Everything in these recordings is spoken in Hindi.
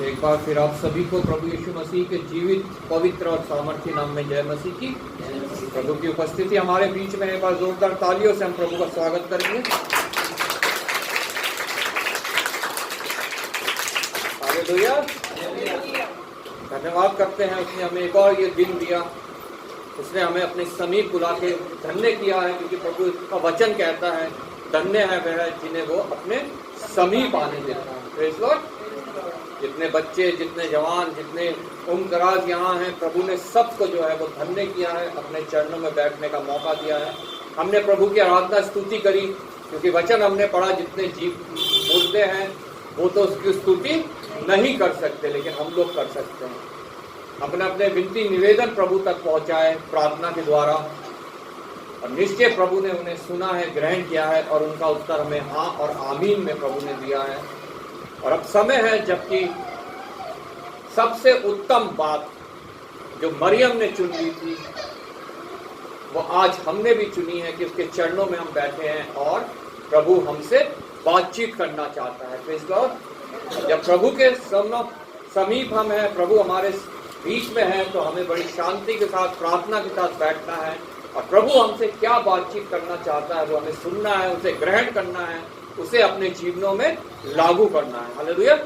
एक बार फिर आप सभी को प्रभु यीशु मसीह के जीवित, पवित्र और सामर्थ्य नाम में जय मसीह की। प्रभु की उपस्थिति हमारे बीच में है। एक बार जोरदार तालियों से हम प्रभु का स्वागत करेंगे। हालेलुया। धन्यवाद करते हैं, उसने हमें एक और ये दिन दिया, उसने हमें अपने समीप बुला के धन्य किया है, क्योंकि प्रभु का वचन कहता है धन्य है वह जिन्हें वो अपने समीप आने देता है। Praise Lord. जितने बच्चे, जितने जवान, जितने उम्रदराज यहाँ हैं, प्रभु ने सबको जो है वो धन्य किया है, अपने चरणों में बैठने का मौका दिया है। हमने प्रभु की आराधना स्तुति करी, क्योंकि वचन हमने पढ़ा, जितने जीव बोलते हैं वो तो उसकी स्तुति नहीं कर सकते, लेकिन हम लोग कर सकते हैं। अपने अपने विनती निवेदन प्रभु तक पहुँचाए प्रार्थना के द्वारा, और निश्चय प्रभु ने उन्हें सुना है, ग्रहण किया है, और उनका उत्तर हमें हाँ और आमीन में प्रभु ने दिया है। और अब समय है जबकि सबसे उत्तम बात जो मरियम ने चुन ली थी, वो आज हमने भी चुनी है कि उसके चरणों में हम बैठे हैं और प्रभु हमसे बातचीत करना चाहता है। Praise God. जब प्रभु के समीप हम हैं, प्रभु हमारे बीच में है, तो हमें बड़ी शांति के साथ, प्रार्थना के साथ बैठना है, और प्रभु हमसे क्या बातचीत करना चाहता है वो हमें सुनना है, उसे ग्रहण करना है, उसे अपने जीवनों में लागू करना है। हालेलुया।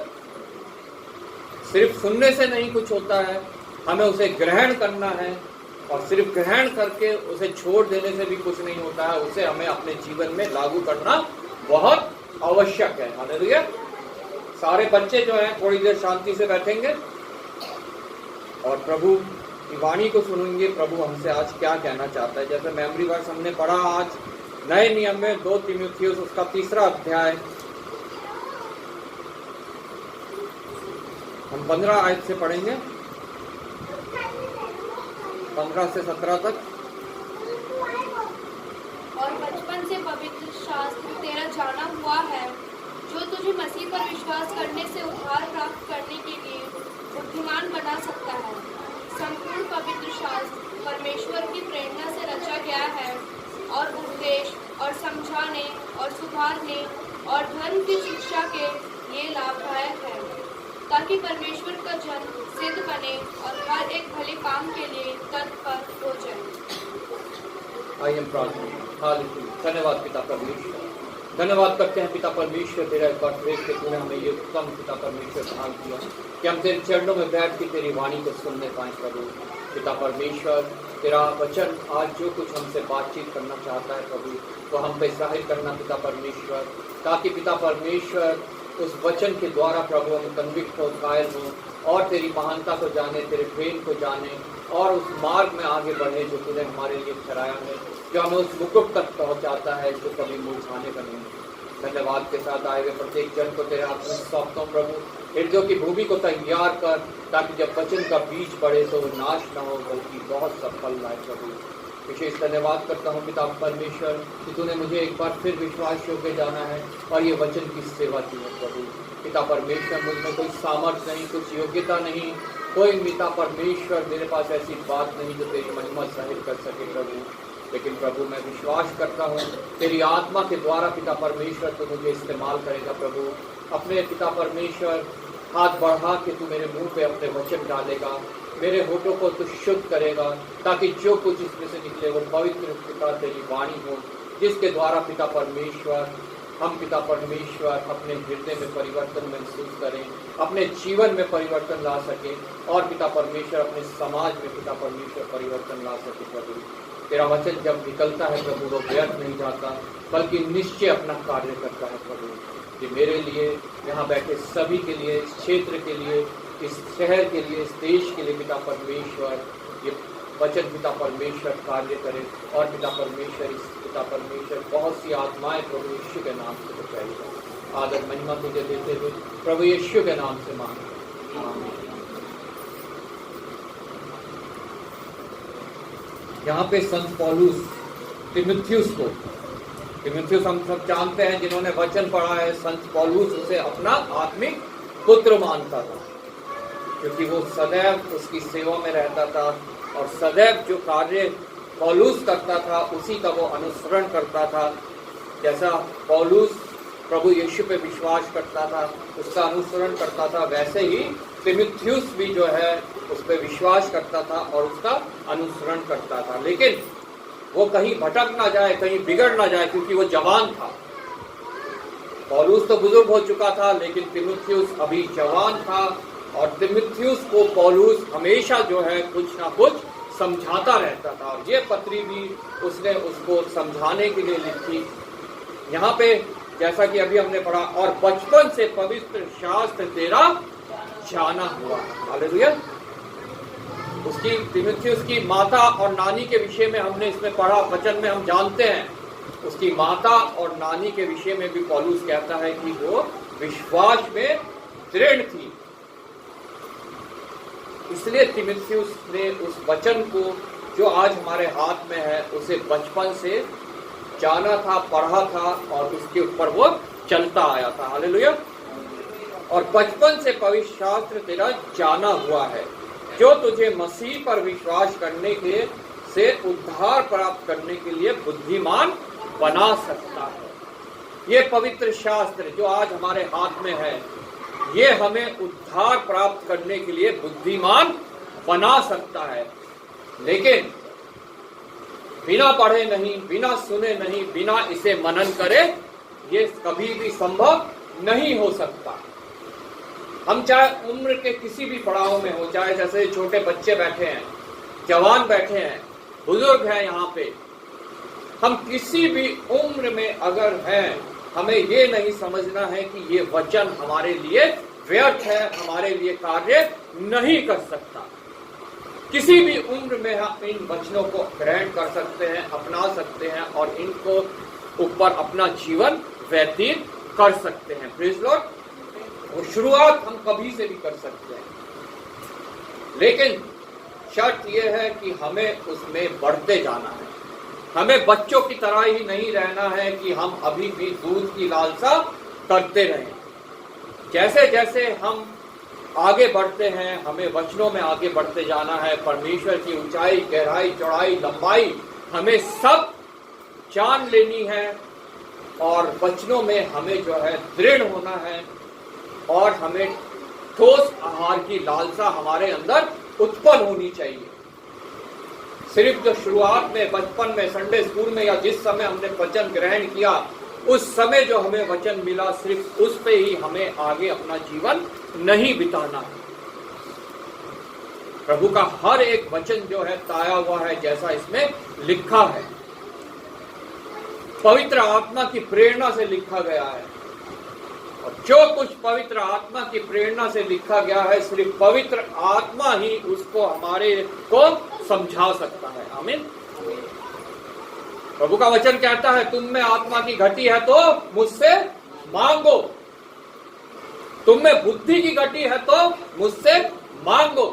सिर्फ सुनने से नहीं कुछ होता है, हमें उसे ग्रहण करना है, और सिर्फ ग्रहण करके उसे छोड़ देने से भी कुछ नहीं होता है, उसे हमें अपने जीवन में लागू करना बहुत आवश्यक है। हालेलुया। सारे बच्चे जो हैं थोड़ी देर शांति से बैठेंगे और प्रभु की वाणी को सुनेंगे। प्रभु हमसे आज क्या कहना चाहता है। जैसे मेमोरी वर्स हमने पढ़ा आज नए नियम में 2 तीमुथियुस उसका 3रा अध्याय, हम 15 आयत से पढ़ेंगे, 15 से 17 तक। और बचपन से पवित्र शास्त्र तेरा जाना हुआ है, जो तुझे मसीह पर विश्वास करने से उद्धार प्राप्त करने के लिए बुद्धिमान बना सकता है। संपूर्ण पवित्र शास्त्र परमेश्वर की प्रेरणा से रचा गया है और उपदेश और समझाने और सुधारने और धर्म की शिक्षा के लिए लाभदायक है, ताकि परमेश्वर का जन सिद्ध बने और हर एक भले काम के लिए तत्पर हो जाए। आइए प्रार्थना। हालेलुया। धन्यवाद पिता परमेश्वर, धन्यवाद करते हैं पिता परमेश्वर तेरा एक बार फिर के तूने हमें ये उत्तम पिता परमेश्वर भाग दिया कि हम तेरे चरणों में बैठ के तेरी वाणी को सुनने पाएं। प्रभु पिता परमेश्वर, तेरा वचन आज जो कुछ हमसे बातचीत करना चाहता है प्रभु, तो हम पे जाहिर करना पिता परमेश्वर, ताकि पिता परमेश्वर उस वचन के द्वारा प्रभु हम कन्विक्ट हो, कायल हो, और तेरी महानता को जाने, तेरे प्रेम को जाने, और उस मार्ग में आगे बढ़े जो तूने हमारे लिए ठहराया है, जो हमें उस मुकुट तक पहुंचाता है जो कभी मुरझाने का नहीं। धन्यवाद के साथ आए हुए प्रत्येक जन को तेरे हाथ में सौंपता हूं प्रभु। हृदयों की भूमि को तैयार कर, ताकि जब वचन का बीज पड़े तो वो नाश न हो, बल्कि बहुत सफल लाए प्रभु। विशेष धन्यवाद करता हूँ पिता परमेश्वर कि तूने मुझे एक बार फिर विश्वास योग्य जाना है और ये वचन की सेवा की है प्रभु। पिता परमेश्वर, मुझ में कोई सामर्थ्य नहीं, कुछ योग्यता नहीं, कोई पिता परमेश्वर मेरे पास ऐसी बात नहीं जो तेरी महिमा जाहिर कर सके प्रभु। लेकिन प्रभु मैं विश्वास करता हूँ तेरी आत्मा के द्वारा पिता परमेश्वर तो मुझे इस्तेमाल करेगा प्रभु। अपने पिता परमेश्वर हाथ बढ़ा के तू मेरे मुंह पे अपने वचन डालेगा, मेरे होठों को तू शुद्ध करेगा, ताकि जो कुछ इसमें से निकले वो पवित्र पिता तेरी वाणी हो, जिसके द्वारा पिता परमेश्वर हम पिता परमेश्वर अपने हृदय में परिवर्तन महसूस करें, अपने जीवन में परिवर्तन ला सके, और पिता परमेश्वर अपने समाज में पिता परमेश्वर परिवर्तन ला सके प्रभु। तेरा वचन जब निकलता है प्रभु वो व्यर्थ नहीं जाता, बल्कि निश्चय अपना कार्य करता है प्रभु। ये मेरे लिए, यहाँ बैठे सभी के लिए, इस क्षेत्र के लिए, इस शहर के लिए, इस देश के लिए पिता परमेश्वर ये वचन पिता परमेश्वर कार्य करे, और पिता परमेश्वर इस पिता परमेश्वर बहुत सी आत्माएं प्रभु यीशु के नाम से बचाएगा। आदर महिमा तुझे देते हुए प्रभु यीशु के नाम से मांगते हैं। यहाँ पे संत पौलुस तीमुथियुस को, तीमुथियुस हम सब जानते हैं जिन्होंने वचन पढ़ा है, संत पौलुस उसे अपना आत्मिक पुत्र मानता था, क्योंकि वो सदैव उसकी सेवा में रहता था, और सदैव जो कार्य पौलुस करता था उसी का वो अनुसरण करता था। जैसा पौलुस प्रभु यीशु पे विश्वास करता था, उसका अनुसरण करता था, वैसे ही तीमुथियुस भी जो है उस पर विश्वास करता था और उसका अनुसरण करता था। लेकिन वो कहीं भटक ना जाए, कहीं बिगड़ ना जाए, क्योंकि वो जवान था। पौलुस तो बुजुर्ग हो चुका था, लेकिन तीमुथियुस अभी जवान था और तीमुथियुस को पौलुस हमेशा जो है कुछ ना कुछ समझाता रहता था। और ये पत्री भी उसने उसको समझाने के लिए लिखी। यहाँ पे जैसा कि अभी हमने पढ़ा, और बचपन से पवित्र शास्त्र तेरा जाना हुआ। हालेलुया। उसकी तीमुथियुस की माता और नानी के विषय में हमने इसमें पढ़ा, वचन में हम जानते हैं। उसकी माता और नानी के विषय में भी पौलुस कहता है कि वो विश्वास में दृढ़ थी। इसलिए तीमुथियुस ने उस वचन को जो आज हमारे हाथ में है उसे बचपन से जाना था, पढ़ा था और उसके ऊपर वो चलता आया था। हालेलुया। और बचपन से पवित्र शास्त्र तेरा जाना हुआ है, जो तुझे मसीह पर विश्वास करने के से उद्धार प्राप्त करने के लिए बुद्धिमान बना सकता है। ये पवित्र शास्त्र जो आज हमारे हाथ में है, ये हमें उद्धार प्राप्त करने के लिए बुद्धिमान बना सकता है। लेकिन बिना पढ़े नहीं, बिना सुने नहीं, बिना इसे मनन करे ये कभी भी संभव नहीं हो सकता। हम चाहे उम्र के किसी भी पड़ाव में हो, चाहे जैसे छोटे बच्चे बैठे हैं, जवान बैठे हैं, बुजुर्ग हैं, यहाँ पे हम किसी भी उम्र में अगर हैं, हमें ये नहीं समझना है कि ये वचन हमारे लिए व्यर्थ है, हमारे लिए कार्य नहीं कर सकता। किसी भी उम्र में हम इन वचनों को ग्रहण कर सकते हैं, अपना सकते हैं और इनको ऊपर अपना जीवन व्यतीत कर सकते हैं। Praise Lord. और शुरुआत हम कभी से भी कर सकते हैं, लेकिन शर्त यह है कि हमें उसमें बढ़ते जाना है। हमें बच्चों की तरह ही नहीं रहना है कि हम अभी भी दूध की लालसा करते रहें। जैसे जैसे हम आगे बढ़ते हैं, हमें वचनों में आगे बढ़ते जाना है। परमेश्वर की ऊंचाई, गहराई, चौड़ाई, लंबाई हमें सब जान लेनी है और वचनों में हमें जो है दृढ़ होना है और हमें ठोस आहार की लालसा हमारे अंदर उत्पन्न होनी चाहिए। सिर्फ जो शुरुआत में, बचपन में, संडे स्कूल में या जिस समय हमने वचन ग्रहण किया, उस समय जो हमें वचन मिला, सिर्फ उस पे ही हमें आगे अपना जीवन नहीं बिताना है। प्रभु का हर एक वचन जो है ताया हुआ है, जैसा इसमें लिखा है, पवित्र आत्मा की प्रेरणा से लिखा गया है। और जो कुछ पवित्र आत्मा की प्रेरणा से लिखा गया है, सिर्फ पवित्र आत्मा ही उसको हमारे को समझा सकता है। आमीन। प्रभु का वचन कहता है, तुम में आत्मा की घटी है तो मुझसे मांगो, तुम में बुद्धि की घटी है तो मुझसे मांगो।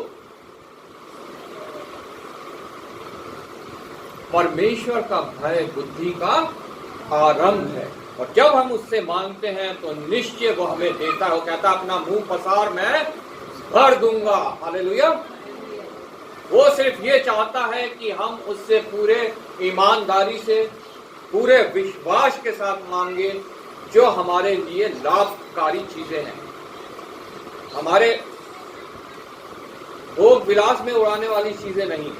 परमेश्वर का भय बुद्धि का आरंभ है और जब हम उससे मांगते हैं तो निश्चय वो हमें देता है। वो कहता है, अपना मुंह पसार मैं भर दूंगा। हालेलुया। वो सिर्फ ये चाहता है कि हम उससे पूरे ईमानदारी से, पूरे विश्वास के साथ मांगे, जो हमारे लिए लाभकारी चीजें हैं, हमारे भोग विलास में उड़ाने वाली चीजें नहीं,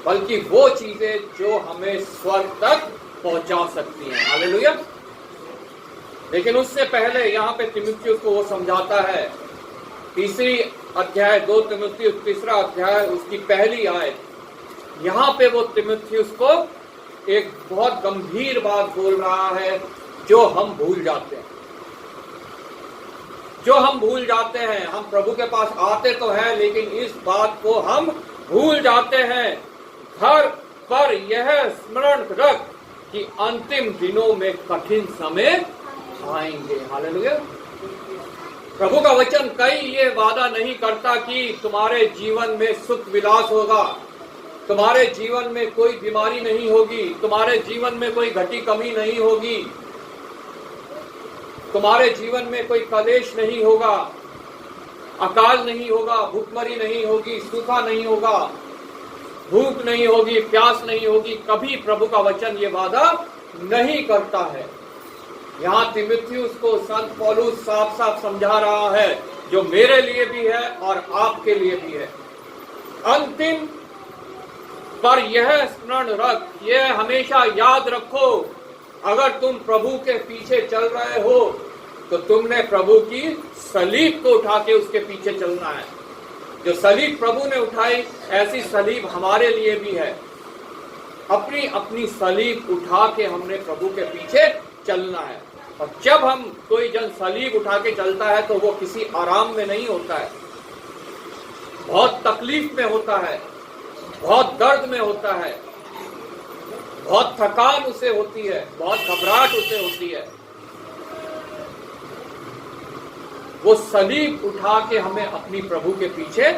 बल्कि वो चीजें जो हमें स्वर्ग तक पहुंचा सकती हैं। हालेलुया। लेकिन उससे पहले यहाँ पे तीमुथियुस को वो समझाता है, तीसरी अध्याय 2 तीमुथियुस 3 अध्याय उसकी पहली आयत, यहाँ पे वो तीमुथियुस को एक बहुत गंभीर बात बोल रहा है जो हम भूल जाते हैं। जो हम भूल जाते हैं, हम प्रभु के पास आते तो हैं, लेकिन इस बात को हम भूल जाते हैं। घर पर यह स्मरण रख कि अंतिम दिनों में कठिन समय आएंगे। हालेलुया। प्रभु का वचन कहीं ये वादा नहीं करता कि तुम्हारे जीवन में सुख विलास होगा, तुम्हारे जीवन में कोई बीमारी नहीं होगी, तुम्हारे जीवन में कोई घटी कमी नहीं होगी, तुम्हारे जीवन में कोई कलेश नहीं होगा, अकाल नहीं होगा, भूखमरी नहीं होगी, सूखा नहीं होगा, भूख नहीं होगी, प्यास नहीं होगी। कभी प्रभु का वचन ये वादा नहीं करता है। यहाँ तिमुथियुस को संत पौलुस साफ साफ समझा रहा है, जो मेरे लिए भी है और आपके लिए भी है। अंतिम पर यह स्मरण रख, यह हमेशा याद रखो, अगर तुम प्रभु के पीछे चल रहे हो तो तुमने प्रभु की सलीब को उठा के उसके पीछे चलना है। जो सलीब प्रभु ने उठाई, ऐसी सलीब हमारे लिए भी है। अपनी अपनी सलीब उठा के हमने प्रभु के पीछे चलना है। और जब हम कोई जन सलीब उठा के चलता है तो वो किसी आराम में नहीं होता है, बहुत तकलीफ में होता है, बहुत दर्द में होता है, बहुत थकान उसे होती है, बहुत घबराहट उसे होती है। वो सलीब उठा के हमें अपनी प्रभु के पीछे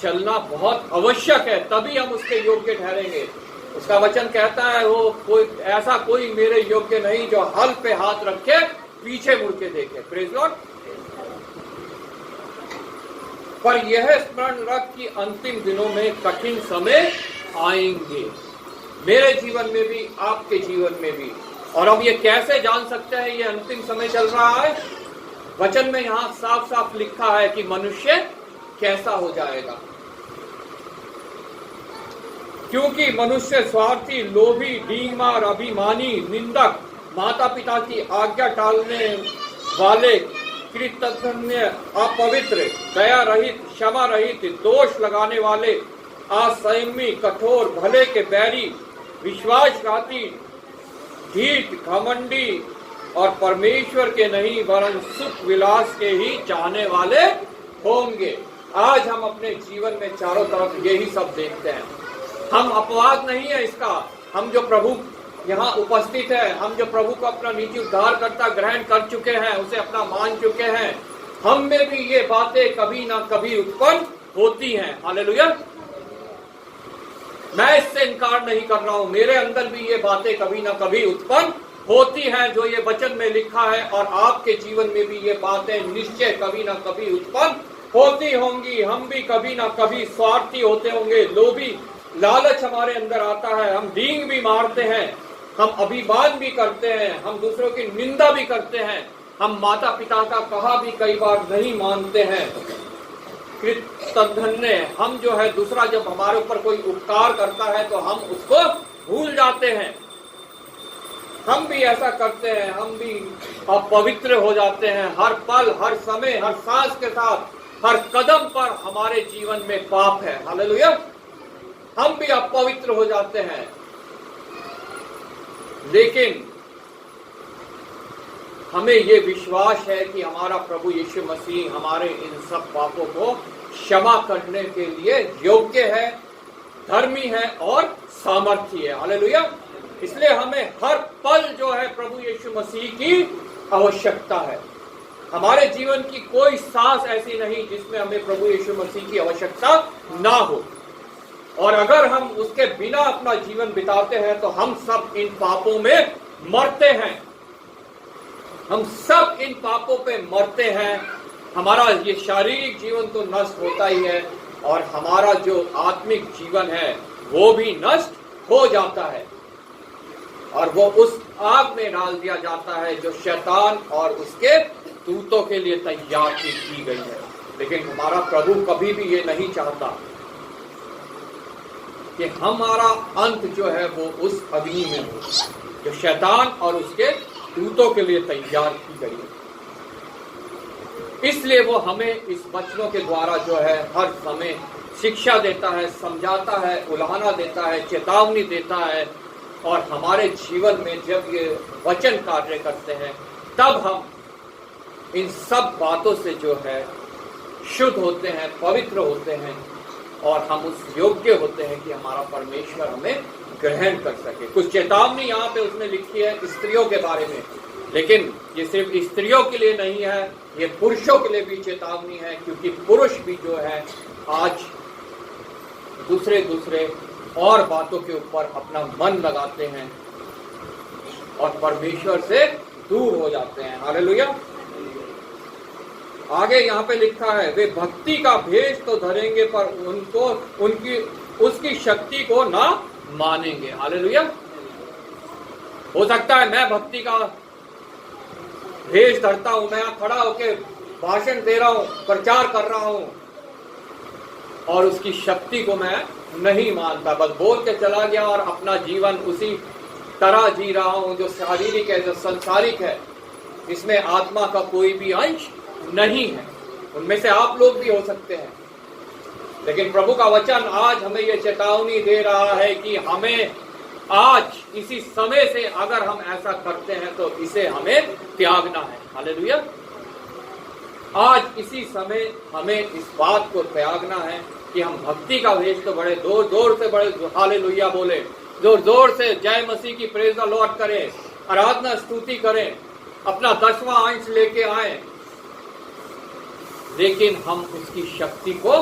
चलना बहुत आवश्यक है, तभी हम उसके योग्य ठहरेंगे। उसका वचन कहता है, वो कोई मेरे योग्य नहीं जो हल पे हाथ रखे पीछे मुड़ के देखे। Praise Lord. पर यह स्मरण रख कि अंतिम दिनों में कठिन समय आएंगे, मेरे जीवन में भी, आपके जीवन में भी। और अब ये कैसे जान सकते हैं ये अंतिम समय चल रहा है? वचन में यहां साफ साफ लिखा है कि मनुष्य कैसा हो जाएगा। क्योंकि मनुष्य स्वार्थी, लोभी, डींगमार, अभिमानी, निंदक, माता पिता की आज्ञा टालने वाले, कृतघ्न, अपवित्र, दया रहित, क्षमा रहित, दोष लगाने वाले, असंयमी, कठोर, भले के बैरी, विश्वासघाती, ढीठ, घमंडी और परमेश्वर के नहीं वरन सुख विलास के ही चाहने वाले होंगे। आज हम अपने जीवन में चारों तरफ यही सब देखते हैं। हम अपवाद नहीं है इसका। हम जो प्रभु यहाँ उपस्थित है, हम जो प्रभु को अपना निजी उद्धारकर्ता ग्रहण कर चुके हैं, उसे अपना मान चुके हैं, हम में भी ये बातें कभी ना कभी उत्पन्न होती हैं। हालेलुया। मैं इससे इनकार नहीं कर रहा हूं, मेरे अंदर भी ये बातें कभी ना कभी उत्पन्न होती हैं, जो ये वचन में लिखा है। और आपके जीवन में भी ये बातें निश्चय कभी ना कभी उत्पन्न होती होंगी। हम भी कभी ना कभी स्वार्थी होते होंगे, लोभी, लालच हमारे अंदर आता है, हम डींग भी मारते हैं, हम अभिमान भी करते हैं, हम दूसरों की निंदा भी करते हैं, हम माता पिता का कहा भी कई बार नहीं मानते हैं। कृतघ्न, हम जो है दूसरा जब हमारे ऊपर कोई उपकार करता है तो हम उसको भूल जाते हैं, हम भी ऐसा करते हैं, हम भी अपवित्र हो जाते हैं। हर पल, हर समय, हर सांस के साथ, हर कदम पर हमारे जीवन में पाप है। हालेलुया। हम भी अपवित्र हो जाते हैं, लेकिन हमें ये विश्वास है कि हमारा प्रभु यीशु मसीह हमारे इन सब पापों को क्षमा करने के लिए योग्य है, धर्मी है और सामर्थी है। हालेलुया। इसलिए हमें हर पल जो है प्रभु यीशु मसीह की आवश्यकता है। हमारे जीवन की कोई सांस ऐसी नहीं जिसमें हमें प्रभु यीशु मसीह की आवश्यकता ना हो। और अगर हम उसके बिना अपना जीवन बिताते हैं तो हम सब इन पापों में मरते हैं, हम सब इन पापों पे मरते हैं। हमारा ये शारीरिक जीवन तो नष्ट होता ही है और हमारा जो आत्मिक जीवन है वो भी नष्ट हो जाता है और वो उस आग में डाल दिया जाता है जो शैतान और उसके दूतों के लिए तैयार की गई है। लेकिन हमारा प्रभु कभी भी ये नहीं चाहता कि हमारा अंत जो है वो उस अग्नि में हो जो शैतान और उसके दूतों के लिए तैयार की गई है। इसलिए वो हमें इस वचनों के द्वारा जो है हर समय शिक्षा देता है, समझाता है, उल्हाना देता है, चेतावनी देता है। और हमारे जीवन में जब ये वचन कार्य करते हैं तब हम इन सब बातों से जो है शुद्ध होते हैं, पवित्र होते हैं और हम उस योग्य होते हैं कि हमारा परमेश्वर हमें ग्रहण कर सके। कुछ चेतावनी यहाँ पे उसने लिखी है स्त्रियों के बारे में, लेकिन ये सिर्फ स्त्रियों के लिए नहीं है, ये पुरुषों के लिए भी चेतावनी है, क्योंकि पुरुष भी जो है आज दूसरे और बातों के ऊपर अपना मन लगाते हैं और परमेश्वर से दूर हो जाते हैं। हालेलुया। आगे यहाँ पे लिखा है, वे भक्ति का भेष तो धरेंगे पर उनको उसकी शक्ति को ना मानेंगे। हालेलुया। हो सकता है मैं भक्ति का भेष धरता हूं, मैं खड़ा होके भाषण दे रहा हूं, प्रचार कर रहा हूं, और उसकी शक्ति को मैं नहीं मानता, बस बोल के चला गया और अपना जीवन उसी तरह जी रहा हूं जो शारीरिक है, जो संसारिक है, इसमें आत्मा का कोई भी अंश नहीं है। उनमें से आप लोग भी हो सकते हैं, लेकिन प्रभु का वचन आज हमें यह चेतावनी दे रहा है कि हमें आज इसी समय से अगर हम ऐसा करते हैं तो इसे हमें त्यागना है। हालेलुया। आज इसी समय हमें इस बात को त्यागना है कि हम भक्ति का वेश तो बड़े जोर जोर से बड़े हालेलुया बोले, जोर जोर से जय मसीह की प्रेज द लॉर्ड करें, आराधना स्तुति करें, अपना 10वां अंश लेके आए, लेकिन हम उसकी शक्ति को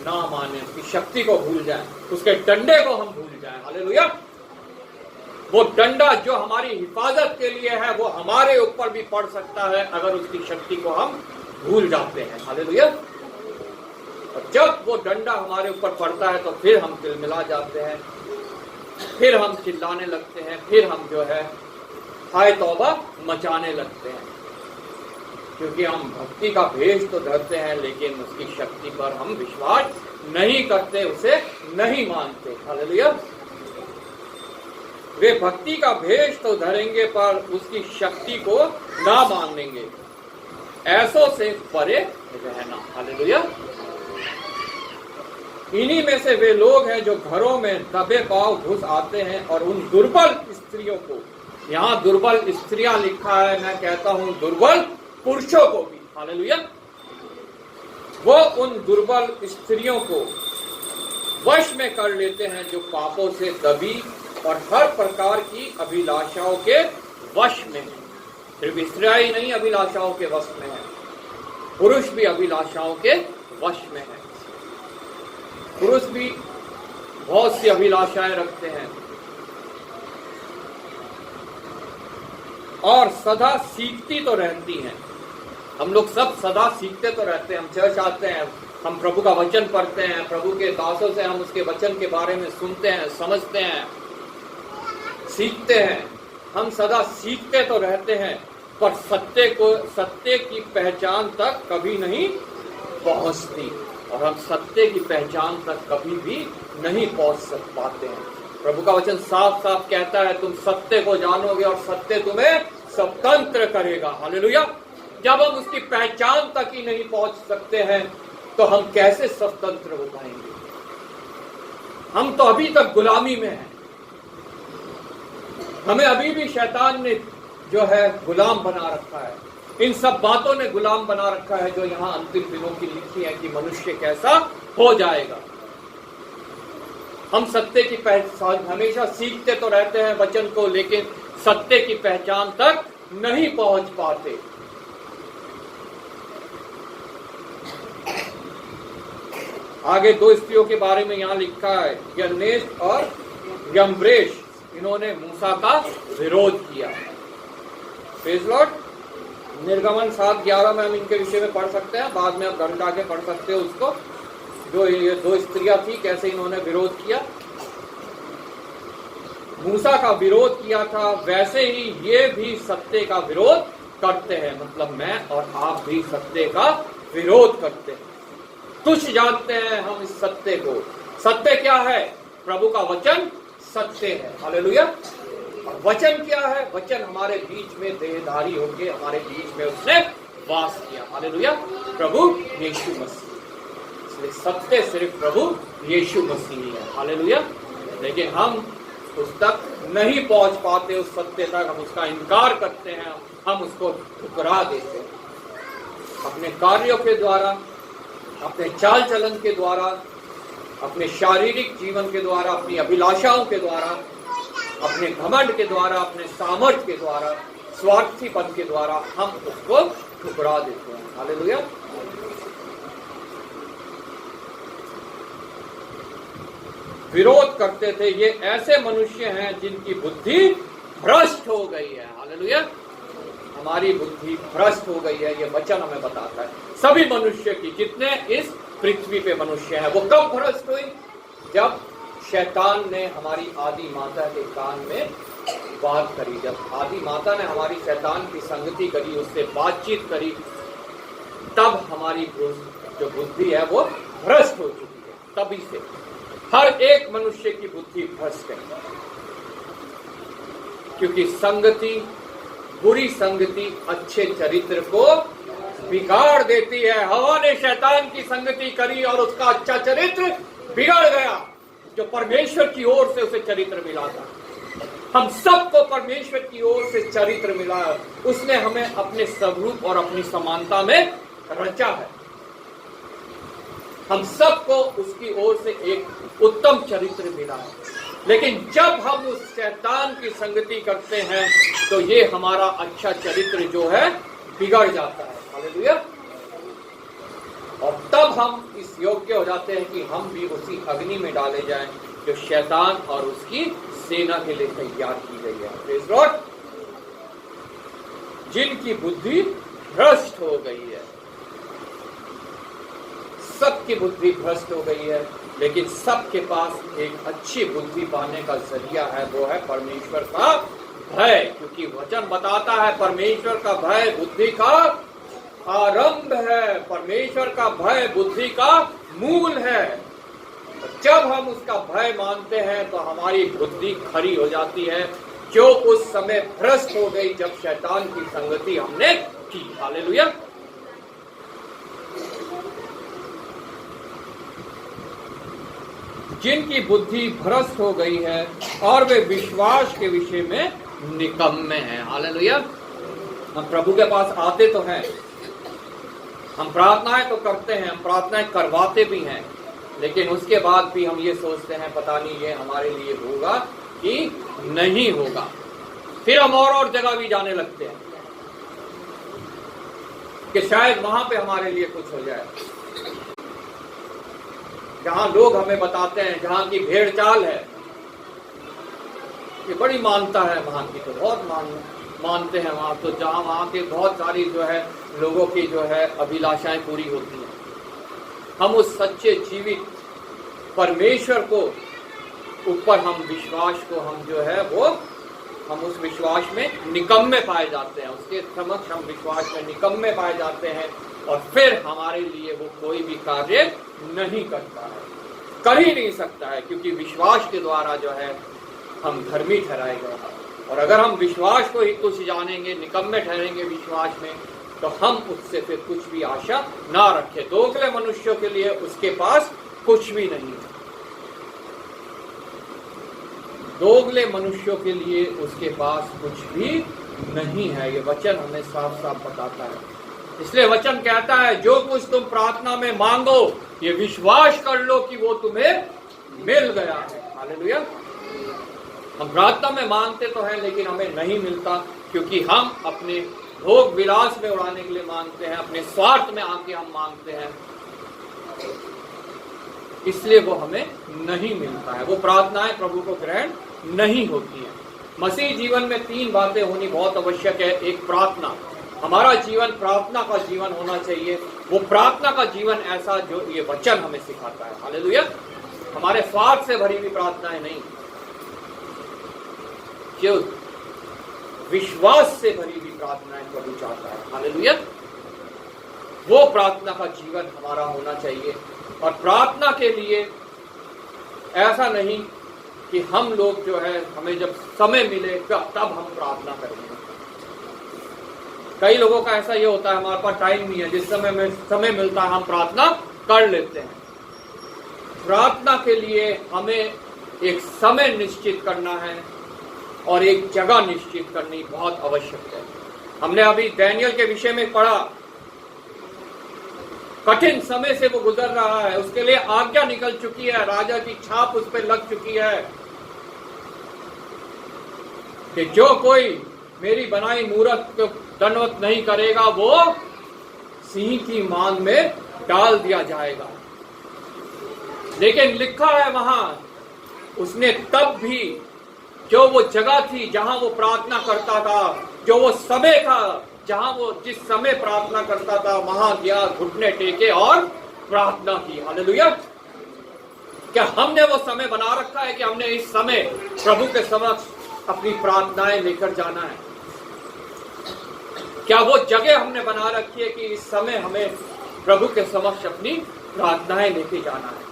ना माने, उसकी शक्ति को भूल जाएं, उसके डंडे को हम भूल जाएं। हालेलुया। वो डंडा जो हमारी हिफाजत के लिए है वो हमारे ऊपर भी पड़ सकता है अगर उसकी शक्ति को हम भूल जाते हैं। हालेलुया। और जब वो डंडा हमारे ऊपर पड़ता है तो फिर हम तिलमिला जाते हैं, फिर हम चिल्लाने लगते हैं, फिर हम जो है हाय तौबा मचाने लगते हैं, क्योंकि हम भक्ति का भेष तो धरते हैं लेकिन उसकी शक्ति पर हम विश्वास नहीं करते, उसे नहीं मानते। हालेलुया। वे भक्ति का भेष तो धरेंगे पर उसकी शक्ति को ना मानेंगे, ऐसों से परे रहना। हालेलुया। इन्हीं में से वे लोग हैं जो घरों में दबे पांव घुस आते हैं और उन दुर्बल स्त्रियों को, यहाँ दुर्बल स्त्रियां लिखा है, मैं कहता हूं दुर्बल पुरुषों को भी, हालेलुया, वो उन दुर्बल स्त्रियों को वश में कर लेते हैं जो पापों से दबी और हर प्रकार की अभिलाषाओं के वश में है। सिर्फ स्त्रियां ही नहीं अभिलाषाओं के वश में है, पुरुष भी अभिलाषाओं के वश में है। पुरुष भी बहुत सी अभिलाषाएं रखते हैं और सदा सीखती तो रहती हैं। हम लोग सब सदा सीखते तो रहते हैं, हम चर्च आते हैं, हम प्रभु का वचन पढ़ते हैं, प्रभु के दासों से हम उसके वचन के बारे में सुनते हैं, समझते हैं, सीखते हैं, हम सदा सीखते तो रहते हैं, पर सत्य की पहचान तक कभी नहीं पहुंचती, और हम सत्य की पहचान तक कभी भी नहीं पहुंच पाते हैं। प्रभु का वचन साफ साफ कहता है तुम सत्य को जानोगे और सत्य तुम्हें स्वतंत्र करेगा। हालेलुया। जब हम उसकी पहचान तक ही नहीं पहुंच सकते हैं तो हम कैसे स्वतंत्र हो पाएंगे? हम तो अभी तक गुलामी में हैं, हमें अभी भी शैतान ने जो है गुलाम बना रखा है, इन सब बातों ने गुलाम बना रखा है जो यहाँ अंतिम दिनों की लिखी है कि मनुष्य कैसा हो जाएगा। हम सत्य की पहचान हमेशा सीखते तो रहते हैं वचन को, लेकिन सत्य की पहचान तक नहीं पहुंच पाते। आगे दो स्त्रियों के बारे में यहाँ लिखा है, यन्नेस और यम्ब्रेश, इन्होंने मूसा का विरोध किया। Praise Lord. निर्गमन 7:11 में हम इनके विषय में पढ़ सकते हैं, बाद में आप घर जाके पढ़ सकते हो उसको, जो ये दो स्त्रियां थी कैसे इन्होंने विरोध किया, मूसा का विरोध किया था, वैसे ही ये भी सत्य का विरोध करते हैं। मतलब मैं और आप भी सत्य का विरोध करते हैं, तुच्छ जानते हैं हम इस सत्य को। सत्य क्या है? प्रभु का वचन सत्य है। हालेलुया। और वचन क्या है? वचन हमारे बीच में देहधारी होके हमारे बीच में उसने वास किया। हालेलुया। प्रभु यीशु मसीह। इसलिए सत्य सिर्फ प्रभु यीशु मसीह है। हालेलुया। लेकिन हम उस तक नहीं पहुंच पाते, उस सत्य तक हम उसका इनकार करते हैं, हम उसको ठुकरा देते हैं अपने कार्यों के द्वारा, अपने चाल चलन के द्वारा, अपने शारीरिक जीवन के द्वारा, अपनी अभिलाषाओं के द्वारा, अपने घमंड के द्वारा, अपने सामर्थ्य के द्वारा, स्वार्थीपन के द्वारा हम उसको ठुकरा देते हैं। हालेलुया। विरोध करते थे। ये ऐसे मनुष्य हैं जिनकी बुद्धि भ्रष्ट हो गई है। हालेलुया। हमारी बुद्धि भ्रष्ट हो गई है, ये वचन हमें बताता है। सभी मनुष्य की, जितने इस पृथ्वी पे मनुष्य हैं, वो कब भ्रष्ट हुई? जब शैतान ने हमारी आदि माता के कान में बात करी, जब आदि माता ने हमारी शैतान की संगति करी, उससे बातचीत करी, तब हमारी जो बुद्धि है वो भ्रष्ट हो चुकी है। तभी से हर एक मनुष्य की बुद्धि भ्रष्ट है, क्योंकि संगति, बुरी संगति अच्छे चरित्र को बिगाड़ देती है। हवा ने शैतान की संगति करी और उसका अच्छा चरित्र बिगड़ गया, जो परमेश्वर की ओर से उसे चरित्र मिला था। हम सबको परमेश्वर की ओर से चरित्र मिला है, उसने हमें अपने स्वरूप और अपनी समानता में रचा है। हम सबको उसकी ओर से एक उत्तम चरित्र मिला है, लेकिन जब हम उस शैतान की संगति करते हैं तो ये हमारा अच्छा चरित्र जो है बिगड़ जाता है। हालेलुया। और तब हम इस योग्य हो जाते हैं कि हम भी उसी अग्नि में डाले जाएं जो शैतान और उसकी सेना के लिए तैयार की गई है। Praise Lord. जिनकी बुद्धि भ्रष्ट हो गई है, सबकी बुद्धि भ्रष्ट हो गई है, लेकिन सबके पास एक अच्छी बुद्धि पाने का जरिया है, वो है परमेश्वर का भय। क्योंकि वचन बताता है परमेश्वर का भय बुद्धि का आरंभ है, परमेश्वर का भय बुद्धि का मूल है। जब हम उसका भय मानते हैं तो हमारी बुद्धि खरी हो जाती है, जो उस समय भ्रष्ट हो गई जब शैतान की संगति हमने की। हालेलुया। जिनकी बुद्धि भ्रष्ट हो गई है और वे विश्वास के विषय में निकम्मे हैं। हालेलुया। हम प्रभु के पास आते तो हैं, हम प्रार्थनाएं तो करते हैं, हम प्रार्थनाएं करवाते भी हैं, लेकिन उसके बाद भी हम ये सोचते हैं पता नहीं ये हमारे लिए होगा कि नहीं होगा। फिर हम और जगह भी जाने लगते हैं कि शायद वहां पे हमारे लिए कुछ हो जाए। जहां लोग हमें बताते हैं, जहां की भेड़ चाल है, ये बड़ी मानता है वहां की, तो बहुत मानते हैं वहां, तो जहां वहां के बहुत सारी जो है लोगों की जो है अभिलाषाएं पूरी होती हैं। हम उस सच्चे जीवित परमेश्वर को ऊपर हम विश्वास को हम जो है वो हम उस विश्वास में निकम्मे पाए जाते हैं, उसके समक्ष हम विश्वास में निकम्मे पाए जाते हैं, और फिर हमारे लिए वो कोई भी कार्य नहीं करता है, कर ही नहीं सकता है, क्योंकि विश्वास के द्वारा जो है हम धर्मी ठहराए गए हैं। और अगर हम विश्वास को ही तुच्छ जानेंगे, निकम्मे ठहरेंगे विश्वास में, तो हम उससे फिर कुछ भी आशा ना रखें। दोगले मनुष्यों के लिए उसके पास कुछ भी नहीं है, दोगले मनुष्यों के लिए उसके पास कुछ भी नहीं है। ये वचन हमें साफ साफ बताता है। इसलिए वचन कहता है जो कुछ तुम प्रार्थना में मांगो ये विश्वास कर लो कि वो तुम्हें मिल गया है। हालेलुया। हम प्रार्थना में मांगते तो हैं, लेकिन हमें नहीं मिलता, क्योंकि हम अपने भोग विलास में उड़ाने के लिए मांगते हैं, अपने स्वार्थ में आके हम मांगते हैं, इसलिए वो हमें नहीं मिलता है। वो प्रार्थनाएं प्रभु को ग्रहण नहीं होती है। मसीह जीवन में 3 बातें होनी बहुत आवश्यक है। एक, प्रार्थना। हमारा जीवन प्रार्थना का जीवन होना चाहिए। वो प्रार्थना का जीवन ऐसा जो ये वचन हमें सिखाता है। हालेलुया। हमारे स्वार्थ से भरी हुई प्रार्थनाएं नहीं, जो विश्वास से भरी हुई प्रार्थनाएं प्रभु चाहता है। हालेलुया। वो प्रार्थना का जीवन हमारा होना चाहिए। और प्रार्थना के लिए ऐसा नहीं कि हम लोग जो है हमें जब समय मिले तब हम प्रार्थना करेंगे। कई लोगों का ऐसा ये होता है हमारे पास टाइम नहीं है, जिस समय में समय मिलता है हम प्रार्थना कर लेते हैं। प्रार्थना के लिए हमें एक समय निश्चित करना है और एक जगह निश्चित करनी बहुत आवश्यक है। हमने अभी डैनियल के विषय में पढ़ा, कठिन समय से वो गुजर रहा है, उसके लिए आज्ञा निकल चुकी है, राजा की छाप उस पर लग चुकी है कि जो कोई मेरी बनाई मूरत को दंडवत नहीं करेगा वो सिंह की मांग में डाल दिया जाएगा। लेकिन लिखा है वहां, उसने तब भी जो वो जगह थी जहां वो प्रार्थना करता था, जो वो समय था जहां वो जिस समय प्रार्थना करता था, वहां गया, घुटने टेके और प्रार्थना की। हालेलुया। क्या हमने वो समय बना रखा है कि हमने इस समय प्रभु के समक्ष अपनी प्रार्थनाएं लेकर जाना है? क्या वो जगह हमने बना रखी है कि इस समय हमें प्रभु के समक्ष अपनी प्रार्थनाएं लेके जाना है?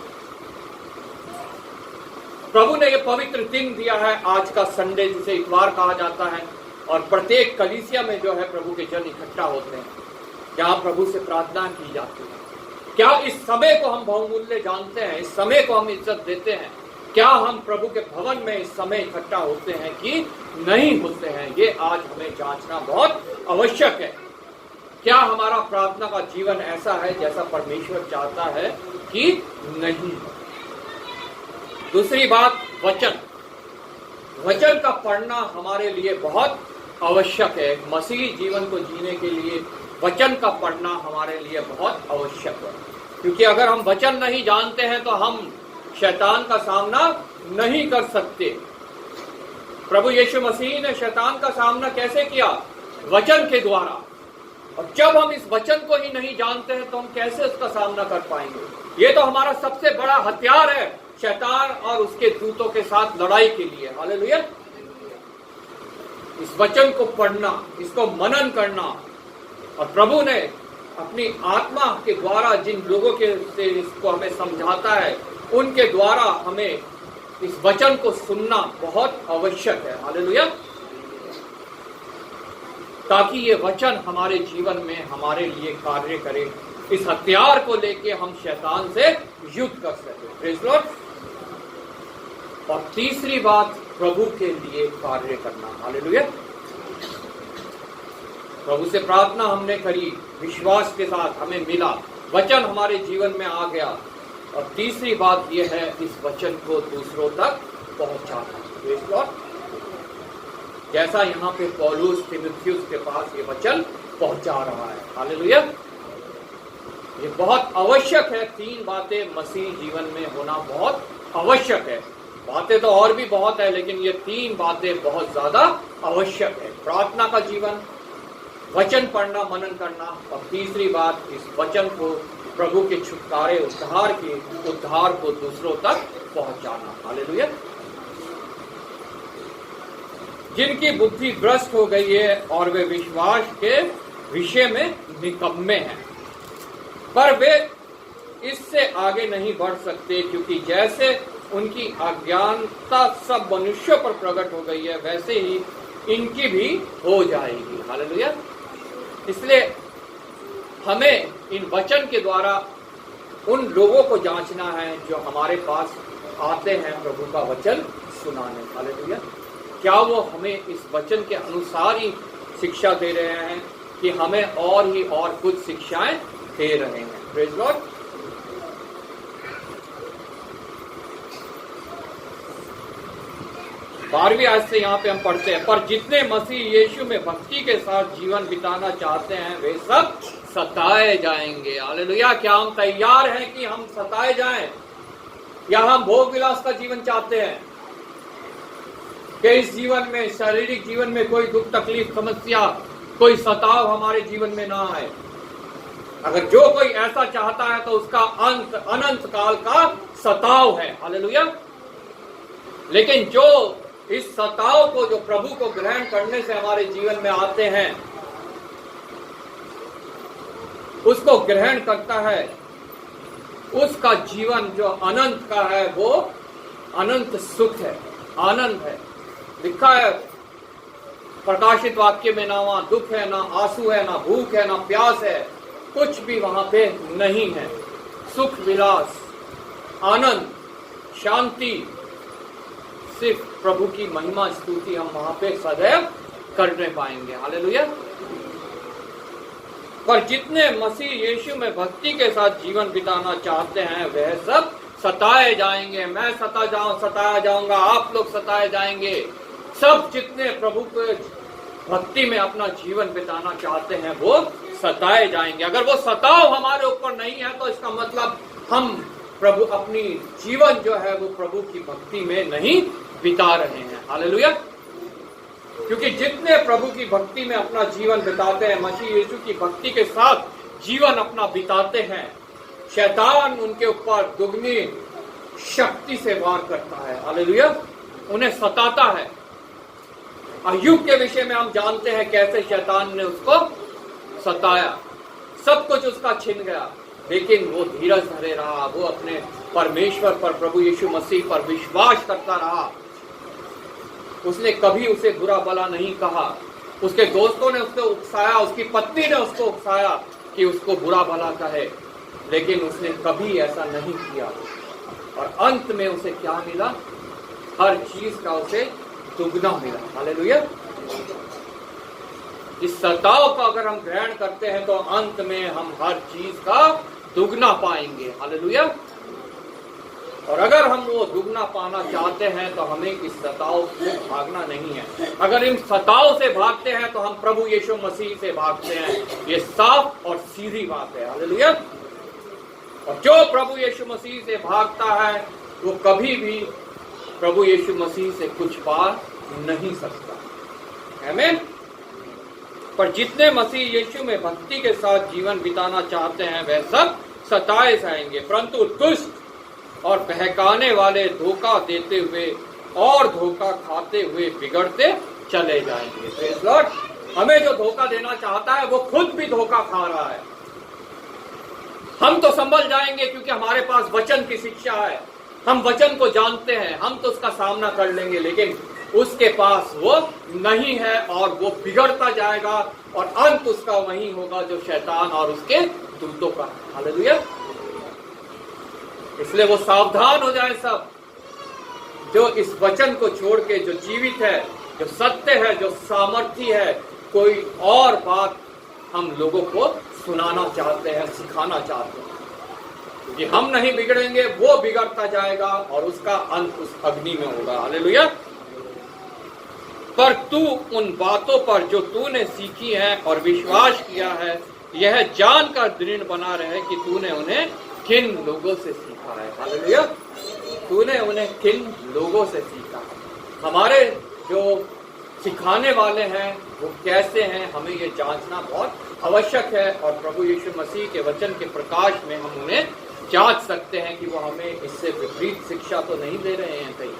प्रभु ने ये पवित्र दिन दिया है, आज का संडे जिसे इतवार कहा जाता है, और प्रत्येक कलीसिया में जो है प्रभु के जन इकट्ठा होते हैं, जहां प्रभु से प्रार्थना की जाती है। क्या इस समय को हम बहुमूल्य जानते हैं? इस समय को हम इज्जत देते हैं? क्या हम प्रभु के भवन में इस समय इकट्ठा होते हैं कि नहीं होते हैं? ये आज हमें जांचना बहुत आवश्यक है। क्या हमारा प्रार्थना का जीवन ऐसा है जैसा परमेश्वर चाहता है कि नहीं? दूसरी बात, वचन। वचन का पढ़ना हमारे लिए बहुत आवश्यक है। मसीही जीवन को जीने के लिए वचन का पढ़ना हमारे लिए बहुत आवश्यक है, क्योंकि अगर हम वचन नहीं जानते हैं तो हम शैतान का सामना नहीं कर सकते। प्रभु यीशु मसीह ने शैतान का सामना कैसे किया? वचन के द्वारा। और जब हम इस वचन को ही नहीं जानते हैं तो हम कैसे उसका सामना कर पाएंगे? ये तो हमारा सबसे बड़ा हथियार है शैतान और उसके दूतों के साथ लड़ाई के लिए। हालेलुया। इस वचन को पढ़ना, इसको मनन करना, और प्रभु ने अपनी आत्मा के द्वारा जिन लोगों के से इसको हमें समझाता है, उनके द्वारा हमें इस वचन को सुनना बहुत आवश्यक है। हालेलुया। ताकि ये वचन हमारे जीवन में हमारे लिए कार्य करे, इस हथियार को लेके हम शैतान से युद्ध कर सके। Praise Lord. और तीसरी बात, प्रभु के लिए कार्य करना। हालेलुया। प्रभु से प्रार्थना हमने करी, विश्वास के साथ हमें मिला, वचन हमारे जीवन में आ गया, और तीसरी बात यह है इस वचन को दूसरों तक पहुंचाना। Praise Lord. जैसा यहाँ पे पौलुस तीमुथियुस के पास ये वचन पहुंचा रहा है। हालेलुया। ये बहुत आवश्यक है। 3 बातें मसीह जीवन में होना बहुत आवश्यक है। बातें तो और भी बहुत है, लेकिन ये 3 बातें बहुत ज्यादा आवश्यक है। प्रार्थना का जीवन, वचन पढ़ना, मनन करना, और तीसरी बात इस वचन को, प्रभु के छुटकारे, उद्धार को दूसरों तक पहुंचाना। हालेलुया। जिनकी बुद्धि भ्रष्ट हो गई है और वे विश्वास के विषय में निकम्मे हैं, पर वे इससे आगे नहीं बढ़ सकते, क्योंकि जैसे उनकी अज्ञानता सब मनुष्यों पर प्रकट हो गई है, वैसे ही इनकी भी हो जाएगी। हालेलुया। इसलिए हमें इन वचन के द्वारा उन लोगों को जांचना है जो हमारे पास आते हैं प्रभु का वचन सुनाने। हालेलुया। क्या वो हमें इस वचन के अनुसार ही शिक्षा दे रहे हैं कि हमें और ही और कुछ शिक्षाएं दे रहे हैं? Praise Lord. बारहवीं आयत से यहाँ पे हम पढ़ते हैं, पर जितने मसीह यीशु में भक्ति के साथ जीवन बिताना चाहते हैं वे सब सताए जाएंगे। हालेलुया। क्या हम तैयार हैं कि हम सताए जाएं, या हम भोग विलास का जीवन चाहते हैं कि इस जीवन में, शारीरिक जीवन में कोई दुख तकलीफ समस्या, कोई सताव हमारे जीवन में ना आए? अगर जो कोई ऐसा चाहता है तो उसका अंत अनंत काल का सताव है। हालेलुया। लेकिन जो इस सताव को, जो प्रभु को ग्रहण करने से हमारे जीवन में आते हैं, उसको ग्रहण करता है, उसका जीवन जो अनंत का है वो अनंत सुख है, आनंद है। लिखा है प्रकाशित वाक्य में, ना वहां दुख है, ना आंसू है, ना भूख है, ना प्यास है, कुछ भी वहां पे नहीं है। सुख, विलास, आनंद, शांति, सिर्फ प्रभु की महिमा स्तुति हम वहां पे सदैव करने पाएंगे। हालेलुया। पर जितने मसीह यीशु में भक्ति के साथ जीवन बिताना चाहते हैं वह सब सताए जाएंगे। मैं सताया जाऊंगा, आप लोग सताए जाएंगे। सब जितने प्रभु के भक्ति में अपना जीवन बिताना चाहते हैं वो सताए जाएंगे। अगर वो सताव हमारे ऊपर नहीं है तो इसका मतलब हम प्रभु अपनी जीवन जो है वो प्रभु की भक्ति में नहीं बिता रहे हैं। हालेलुया। क्योंकि जितने प्रभु की भक्ति में अपना जीवन बिताते हैं, मसीह यीशु की भक्ति के साथ जीवन अपना बिताते हैं, शैतान उनके ऊपर दुगनी शक्ति से वार करता है। हालेलुया। उन्हें सताता है। अय्यूब के विषय में हम जानते हैं कैसे शैतान ने उसको सताया, सब कुछ उसका छिन गया, लेकिन वो धीरज धरे रहा, वो अपने परमेश्वर पर, प्रभु यीशु मसीह पर विश्वास करता रहा। उसने कभी उसे बुरा भला नहीं कहा। उसके दोस्तों ने उसको उकसाया, उसकी पत्नी ने उसको उकसाया कि उसको बुरा भला कहे, लेकिन उसने कभी ऐसा नहीं किया। और अंत में उसे क्या मिला? हर चीज का उसे दुगना मिला। हालेलुया। इस सताव का अगर हम ग्रहण करते हैं तो अंत में हम हर चीज का दुगना पाएंगे। हालेलुया। और अगर हम वो दुगना पाना चाहते हैं तो हमें इस सताव से भागना नहीं है। अगर इन सताव से भागते हैं तो हम प्रभु यीशु मसीह से भागते हैं। ये साफ और सीधी बात है। हालेलुया। और जो प्रभु यीशु मसीह से भागता है वो कभी भी प्रभु यीशु मसीह से कुछ पा नहीं सकता। आमीन। पर जितने मसीह यीशु में भक्ति के साथ जीवन बिताना चाहते हैं वह सब सताए जाएंगे, परंतु दुष्ट और बहकाने वाले धोखा देते हुए और धोखा खाते हुए बिगड़ते चले जाएंगे। Praise Lord. हमें जो धोखा देना चाहता है वो खुद भी धोखा खा रहा है। हम तो संभल जाएंगे क्योंकि हमारे पास वचन की शिक्षा है, हम वचन को जानते हैं, हम तो उसका सामना कर लेंगे, लेकिन उसके पास वो नहीं है और वो बिगड़ता जाएगा और अंत उसका वही होगा जो शैतान और उसके दूतों का। हालेलुया। इसलिए वो सावधान हो जाए सब जो इस वचन को छोड़ के, जो जीवित है, जो सत्य है, जो सामर्थी है, कोई और बात हम लोगों को सुनाना चाहते हैं, सिखाना चाहते हैं। क्योंकि हम नहीं बिगड़ेंगे, वो बिगड़ता जाएगा और उसका अंत उस अग्नि में होगा। हालेलुया। पर तू उन बातों पर जो तूने सीखी है और विश्वास किया है, यह जानकर दृढ़ बना रहे कि तूने उन्हें किन लोगों से सीखा है। हालेलुया। तूने उन्हें किन लोगों से सीखा है। हमारे जो सिखाने वाले हैं वो कैसे हैं, हमें ये जांचना बहुत आवश्यक है। और प्रभु यीशु मसीह के वचन के प्रकाश में हम उन्हें जांच सकते हैं कि वो हमें इससे विपरीत शिक्षा तो नहीं दे रहे हैं कहीं।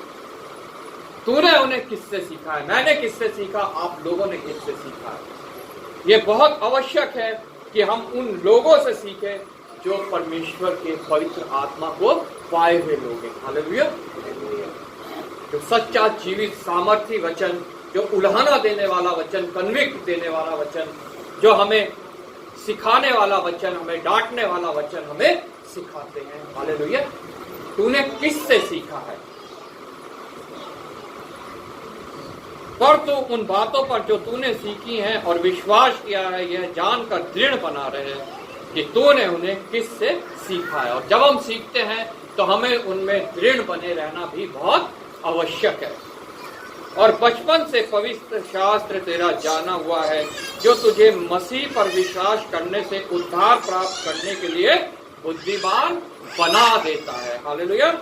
तूने उन्हें किससे सीखा है, मैंने किससे सीखा, आप लोगों ने किससे सीखा है। ये बहुत आवश्यक है कि हम उन लोगों से सीखें जो परमेश्वर के पवित्र आत्मा को पाए हुए लोग हैं। हालेलुया। जो सच्चा जीवित सामर्थी वचन, जो उल्हाना देने वाला वचन, कन्विक्ट देने वाला वचन, जो हमें सिखाने वाला वचन, हमें डांटने वाला वचन हमें सिखाते हैं। हालेलुया। तूने किससे सीखा है? पर तू उन बातों पर जो तूने सीखी हैं और विश्वास किया है, यह जानकर दृढ़ बना रहे कि तूने उन्हें किससे सीखा है। और जब हम सीखते हैं तो हमें उनमें दृढ़ बने रहना भी बहुत आवश्यक है। और बचपन से पवित्र शास्त्र तेरा जाना हुआ है, जो तुझे मसीह पर विश्वास करने से उद्धार प्राप्त करने के लिए बुद्धिमान बना देता है। हालेलुया।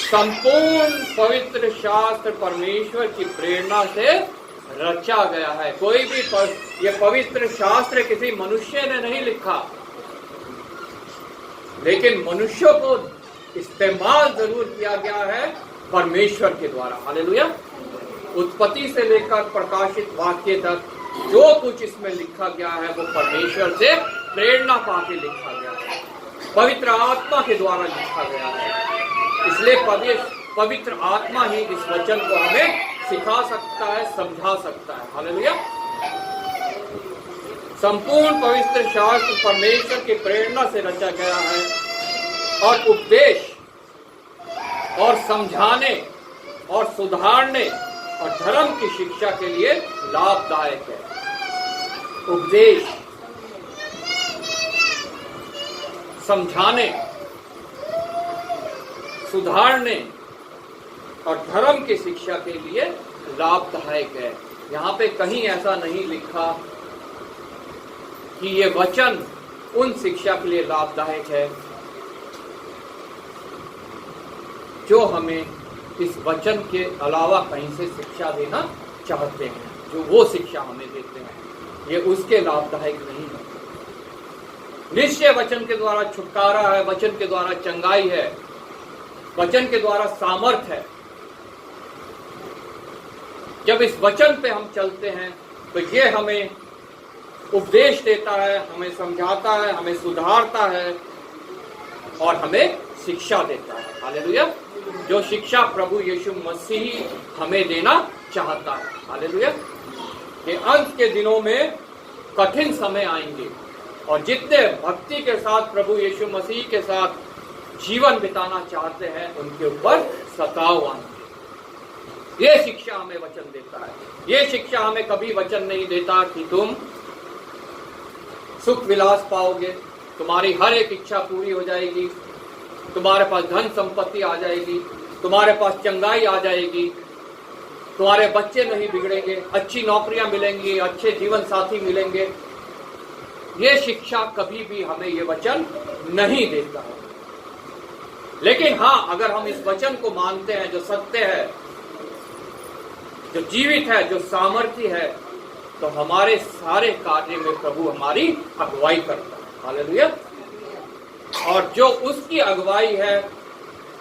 संपूर्ण पवित्र शास्त्र परमेश्वर की प्रेरणा से रचा गया है। कोई भी ये पवित्र शास्त्र किसी मनुष्य ने नहीं लिखा, लेकिन मनुष्यों को इस्तेमाल जरूर किया गया है परमेश्वर के द्वारा। हालेलुया। उत्पत्ति से लेकर प्रकाशित वाक्य तक जो कुछ इसमें लिखा गया है वो परमेश्वर से प्रेरणा पाके लिखा गया है, पवित्र आत्मा के द्वारा लिखा गया है। इसलिए पवित्र आत्मा ही इस वचन को हमें सिखा सकता है, समझा सकता है। हालेलुया। संपूर्ण पवित्र शास्त्र परमेश्वर की प्रेरणा से रचा गया है और उपदेश और समझाने और सुधारने और धर्म की शिक्षा के लिए लाभदायक है। उपदेश, समझाने, सुधारने और धर्म की शिक्षा के लिए लाभदायक है। यहाँ पे कहीं ऐसा नहीं लिखा कि ये वचन उन शिक्षा के लिए लाभदायक है जो हमें इस वचन के अलावा कहीं से शिक्षा देना चाहते हैं, जो वो शिक्षा हमें देते हैं, ये उसके लाभदायक नहीं है। निश्चय वचन के द्वारा छुटकारा है, वचन के द्वारा चंगाई है, वचन के द्वारा सामर्थ है, जब इस वचन पे हम चलते हैं तो ये हमें उपदेश देता है, हमें समझाता है, हमें सुधारता है और हमें शिक्षा देता है। हालेलुया। जो शिक्षा प्रभु यीशु मसीह हमें देना चाहता है। हालेलुया। कि अंत के दिनों में कठिन समय आएंगे और जितने भक्ति के साथ प्रभु यीशु मसीह के साथ जीवन बिताना चाहते हैं उनके ऊपर सताव आएंगे। ये शिक्षा हमें वचन देता है। ये शिक्षा हमें कभी वचन नहीं देता कि तुम सुख विलास पाओगे, तुम्हारी हर एक इच्छा पूरी हो जाएगी, तुम्हारे पास धन संपत्ति आ जाएगी, तुम्हारे पास चंगाई आ जाएगी, तुम्हारे बच्चे नहीं बिगड़ेंगे, अच्छी नौकरियां मिलेंगी, अच्छे जीवन साथी मिलेंगे। ये शिक्षा कभी भी हमें ये वचन नहीं देता है। लेकिन हाँ, अगर हम इस वचन को मानते हैं जो सत्य है, जो जीवित है, जो सामर्थ्य है, तो हमारे सारे कार्य में प्रभु हमारी अगुवाई करता है। हालेलुया। और जो उसकी अगुवाई है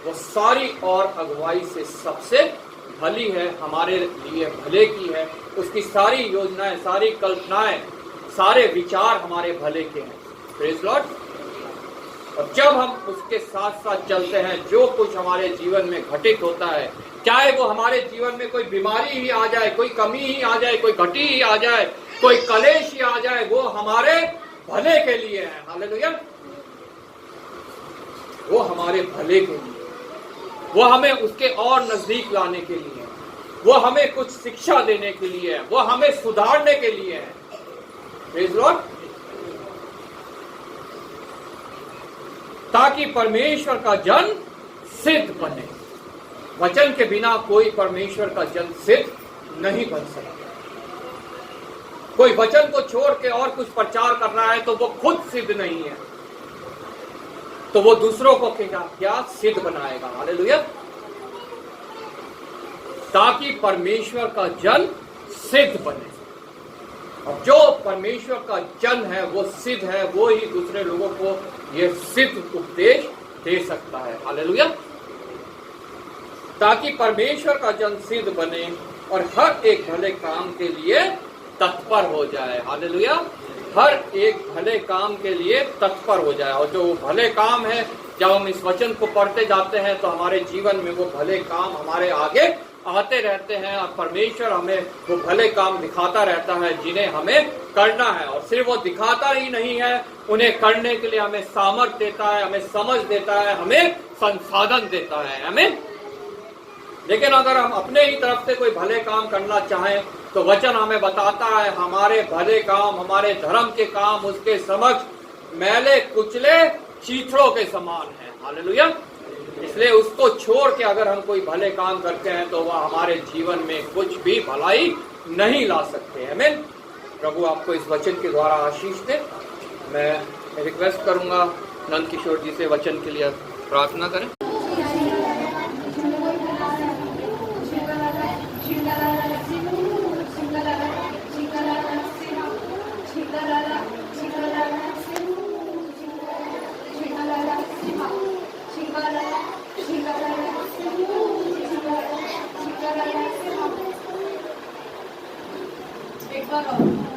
वो सारी और अगुवाई से सबसे भली है, हमारे लिए भले की है। उसकी सारी योजनाएं, सारी कल्पनाएं, सारे विचार हमारे भले के हैं। Praise Lord. और जब हम उसके साथ साथ चलते हैं, जो कुछ हमारे जीवन में घटित होता है, चाहे वो हमारे जीवन में कोई बीमारी ही आ जाए, कोई कमी ही आ जाए, कोई घटी ही आ जाए, कोई कलेश ही आ जाए, वो हमारे भले के लिए है। हालेलुया। वो हमारे भले के लिए, वो हमें उसके और नजदीक लाने के लिए है, वो हमें कुछ शिक्षा देने के लिए है, वो हमें सुधारने के लिए है। Praise Lord. ताकि परमेश्वर का जन सिद्ध बने। वचन के बिना कोई परमेश्वर का जन सिद्ध नहीं बन सकता। कोई वचन को छोड़ के और कुछ प्रचार कर रहा है तो वो खुद सिद्ध नहीं है, तो वो दूसरों को क्या सिद्ध बनाएगा। हालेलुया। ताकि परमेश्वर का जन सिद्ध बने। और जो परमेश्वर का जन है वो सिद्ध है, वो ही दूसरे लोगों को ये सिद्ध उपदेश दे सकता है। हालेलुया। ताकि परमेश्वर का जन सिद्ध बने और हर एक भले काम के लिए तत्पर हो जाए। हालेलुया। हर एक भले काम के लिए तत्पर हो जाए। और जो भले काम है, जब हम इस वचन को पढ़ते जाते हैं तो हमारे जीवन में वो भले काम हमारे आगे आते रहते हैं और परमेश्वर हमें वो भले काम दिखाता रहता है जिन्हें हमें करना है। और सिर्फ वो दिखाता ही नहीं है, उन्हें करने के लिए हमें सामर्थ देता है, हमें समझ देता है, हमें संसाधन देता है। हमें लेकिन अगर हम अपने ही तरफ से कोई भले काम करना चाहें तो वचन हमें बताता है हमारे भले काम, हमारे धर्म के काम उसके समक्ष मैले कुचले चीथड़ों के समान है। हालेलुया। इसलिए उसको छोड़ के अगर हम कोई भले काम करते हैं तो वह हमारे जीवन में कुछ भी भलाई नहीं ला सकते। आमीन। प्रभु आपको इस वचन के द्वारा आशीष दे। मैं रिक्वेस्ट करूंगा नंद किशोर जी से वचन के लिए प्रार्थना करें। एक बार और